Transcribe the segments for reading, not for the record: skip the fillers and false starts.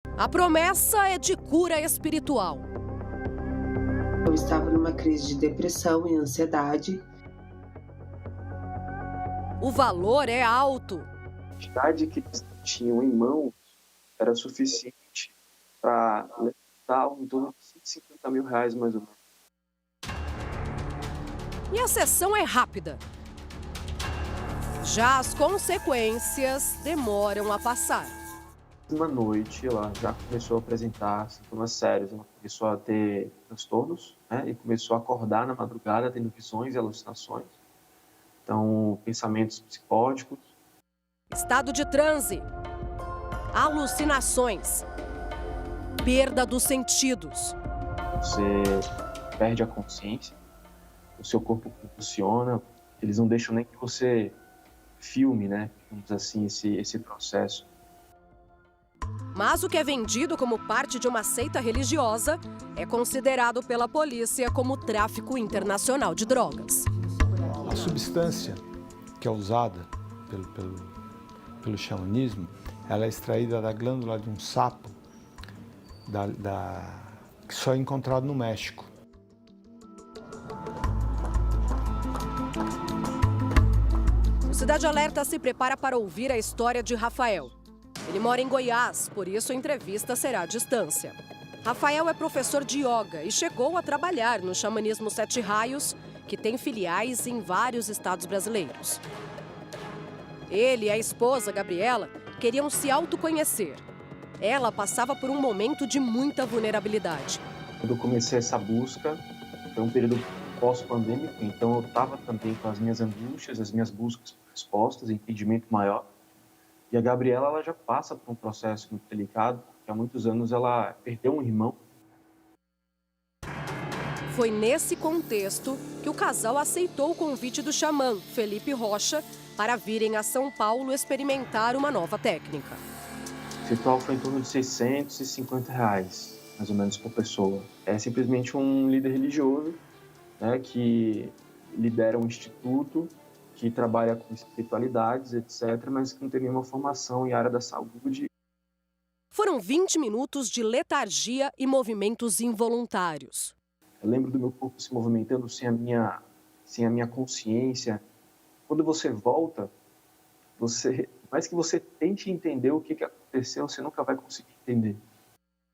A promessa é de cura espiritual. Eu estava numa crise de depressão e ansiedade. O valor é alto. A quantidade que eles tinham em mãos era suficiente para levantar em torno de 150 mil reais, mais ou menos. E a sessão é rápida. Já as consequências demoram a passar. Uma noite, ela já começou a apresentar sintomas sérios. Ela começou a ter transtornos, né? E começou a acordar na madrugada, tendo visões e alucinações. Então, pensamentos psicóticos. Estado de transe, alucinações, perda dos sentidos. Você perde a consciência, o seu corpo convulsiona, eles não deixam nem que você filme, né? Digamos assim, esse processo. Mas o que é vendido como parte de uma seita religiosa é considerado pela polícia como tráfico internacional de drogas. A substância que é usada pelo xamanismo, ela é extraída da glândula de um sapo que só é encontrado no México. O Cidade Alerta se prepara para ouvir a história de Rafael. Ele mora em Goiás, por isso a entrevista será à distância. Rafael é professor de yoga e chegou a trabalhar no Xamanismo Sete Raios, que tem filiais em vários estados brasileiros. Ele e a esposa, Gabriela, queriam se autoconhecer. Ela passava por um momento de muita vulnerabilidade. Quando eu comecei essa busca, foi um período pós-pandêmico, então eu estava também com as minhas angústias, as minhas buscas por respostas, entendimento maior. E a Gabriela, ela já passa por um processo muito delicado, porque há muitos anos ela perdeu um irmão. Foi nesse contexto que o casal aceitou o convite do xamã, Felipe Rocha, para virem a São Paulo experimentar uma nova técnica. O ritual foi em torno de R$650, mais ou menos, por pessoa. É simplesmente um líder religioso, né, que lidera um instituto, que trabalha com espiritualidades, etc., mas que não tem nenhuma formação em área da saúde. Foram 20 minutos de letargia e movimentos involuntários. Eu lembro do meu corpo se movimentando sem a minha consciência. Quando você volta, mais que você tente entender o que aconteceu, você nunca vai conseguir entender.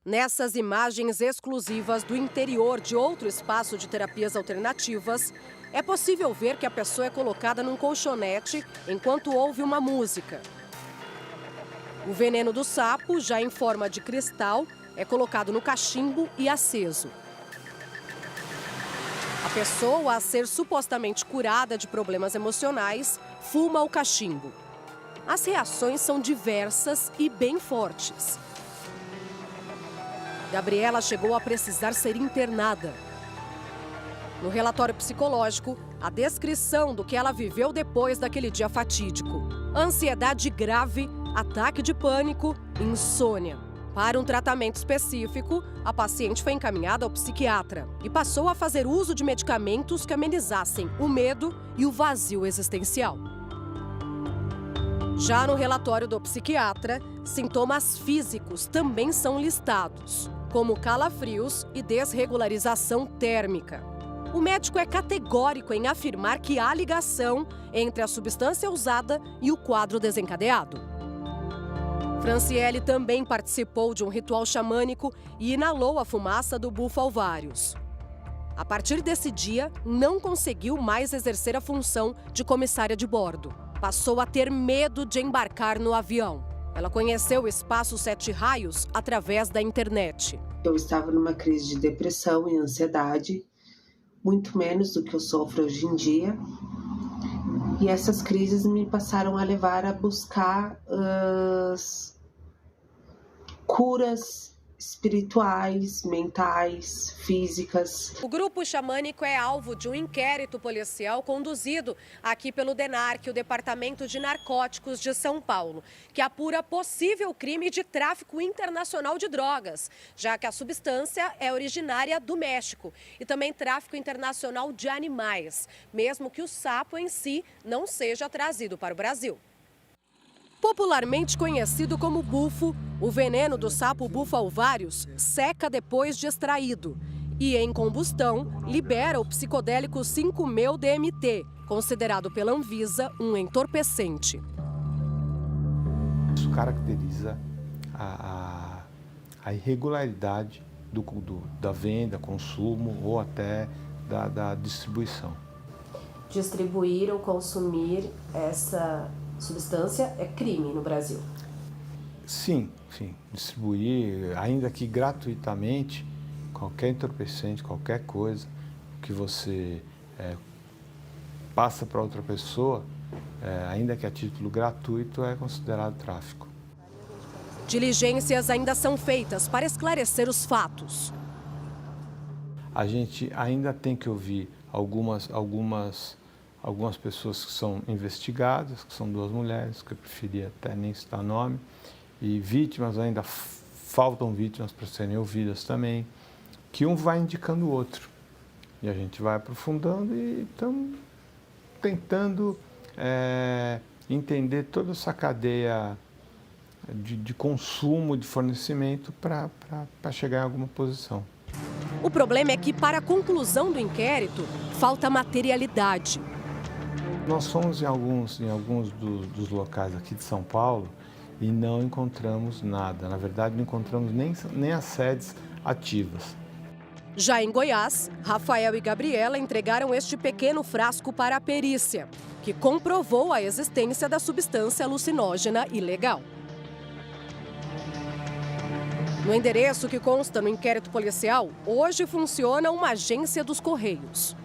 Nessas imagens exclusivas do interior de outro espaço de terapias alternativas, é possível ver que a pessoa é colocada num colchonete enquanto ouve uma música. O veneno do sapo, já em forma de cristal, é colocado no cachimbo e aceso. A pessoa, a ser supostamente curada de problemas emocionais, fuma o cachimbo. As reações são diversas e bem fortes. Gabriela chegou a precisar ser internada. No relatório psicológico, a descrição do que ela viveu depois daquele dia fatídico: ansiedade grave, ataque de pânico, insônia. Para um tratamento específico, a paciente foi encaminhada ao psiquiatra e passou a fazer uso de medicamentos que amenizassem o medo e o vazio existencial. Já no relatório do psiquiatra, sintomas físicos também são listados, como calafrios e desregularização térmica. O médico é categórico em afirmar que há ligação entre a substância usada e o quadro desencadeado. Franciele também participou de um ritual xamânico e inalou a fumaça do bufo alvários. A partir desse dia, não conseguiu mais exercer a função de comissária de bordo. Passou a ter medo de embarcar no avião. Ela conheceu o Espaço Sete Raios através da internet. Eu estava numa crise de depressão e ansiedade, muito menos do que eu sofro hoje em dia. E essas crises me passaram a levar a buscar curas espirituais, mentais, físicas. O grupo xamânico é alvo de um inquérito policial conduzido aqui pelo DENARC, o Departamento de Narcóticos de São Paulo, que apura possível crime de tráfico internacional de drogas, já que a substância é originária do México, e também tráfico internacional de animais, mesmo que o sapo em si não seja trazido para o Brasil. Popularmente conhecido como bufo, o veneno do sapo bufo-alvários seca depois de extraído e, em combustão, libera o psicodélico 5-meo-DMT, considerado pela Anvisa um entorpecente. Isso caracteriza a irregularidade da venda, consumo ou até da distribuição. Distribuir ou consumir essa substância é crime no Brasil? Sim. Distribuir, ainda que gratuitamente, qualquer entorpecente, qualquer coisa que você passa para outra pessoa, ainda que a título gratuito, é considerado tráfico. Diligências ainda são feitas para esclarecer os fatos. A gente ainda tem que ouvir algumas pessoas que são investigadas, que são 2 mulheres, que eu preferia até nem citar nome, e vítimas, ainda faltam vítimas para serem ouvidas também, que um vai indicando o outro. E a gente vai aprofundando e estamos tentando entender toda essa cadeia de consumo, de fornecimento para chegar em alguma posição. O problema é que, para a conclusão do inquérito, falta materialidade. Nós fomos em alguns dos locais aqui de São Paulo e não encontramos nada. Na verdade, não encontramos nem as sedes ativas. Já em Goiás, Rafael e Gabriela entregaram este pequeno frasco para a perícia, que comprovou a existência da substância alucinógena ilegal. No endereço que consta no inquérito policial, hoje funciona uma agência dos Correios.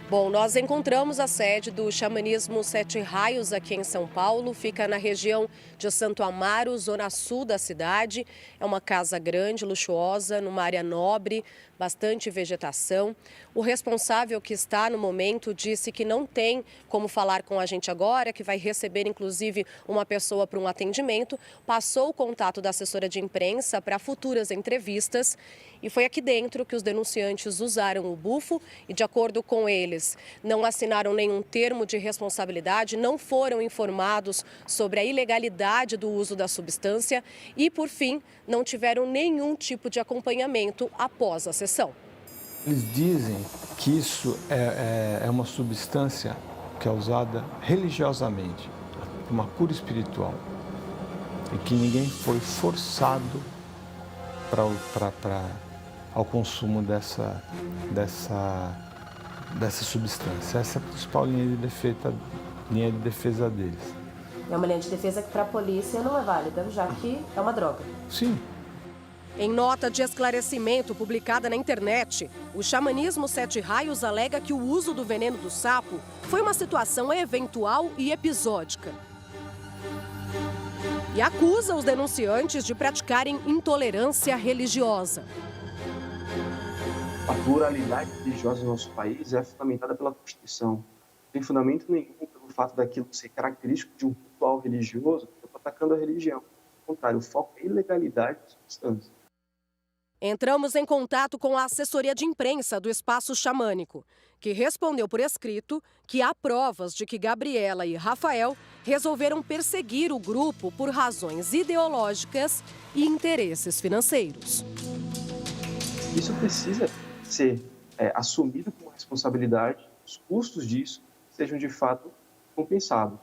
Bom, nós encontramos a sede do Xamanismo Sete Raios aqui em São Paulo. Fica na região de Santo Amaro, zona sul da cidade. É uma casa grande, luxuosa, numa área nobre, bastante vegetação. O responsável que está no momento disse que não tem como falar com a gente agora, que vai receber inclusive uma pessoa para um atendimento. Passou o contato da assessora de imprensa para futuras entrevistas. E foi aqui dentro que os denunciantes usaram o bufo e, de acordo com eles, não assinaram nenhum termo de responsabilidade, não foram informados sobre a ilegalidade do uso da substância e, por fim, não tiveram nenhum tipo de acompanhamento após a sessão. Eles dizem que isso é uma substância que é usada religiosamente, uma cura espiritual, e que ninguém foi forçado ao consumo dessa substância. Essa é a principal linha de defesa deles. É uma linha de defesa que para a polícia não é válida, já que é uma droga. Sim. Em nota de esclarecimento publicada na internet, o Xamanismo Sete Raios alega que o uso do veneno do sapo foi uma situação eventual e episódica. E acusa os denunciantes de praticarem intolerância religiosa. A pluralidade religiosa do nosso país é fundamentada pela Constituição. Não tem fundamento nenhum pelo fato daquilo ser característico de um ritual religioso que está atacando a religião. Ao contrário, o foco é a ilegalidade da substância. Entramos em contato com a assessoria de imprensa do Espaço Xamânico, que respondeu por escrito que há provas de que Gabriela e Rafael resolveram perseguir o grupo por razões ideológicas e interesses financeiros. Isso precisa ser assumido com responsabilidade, os custos disso sejam de fato compensados.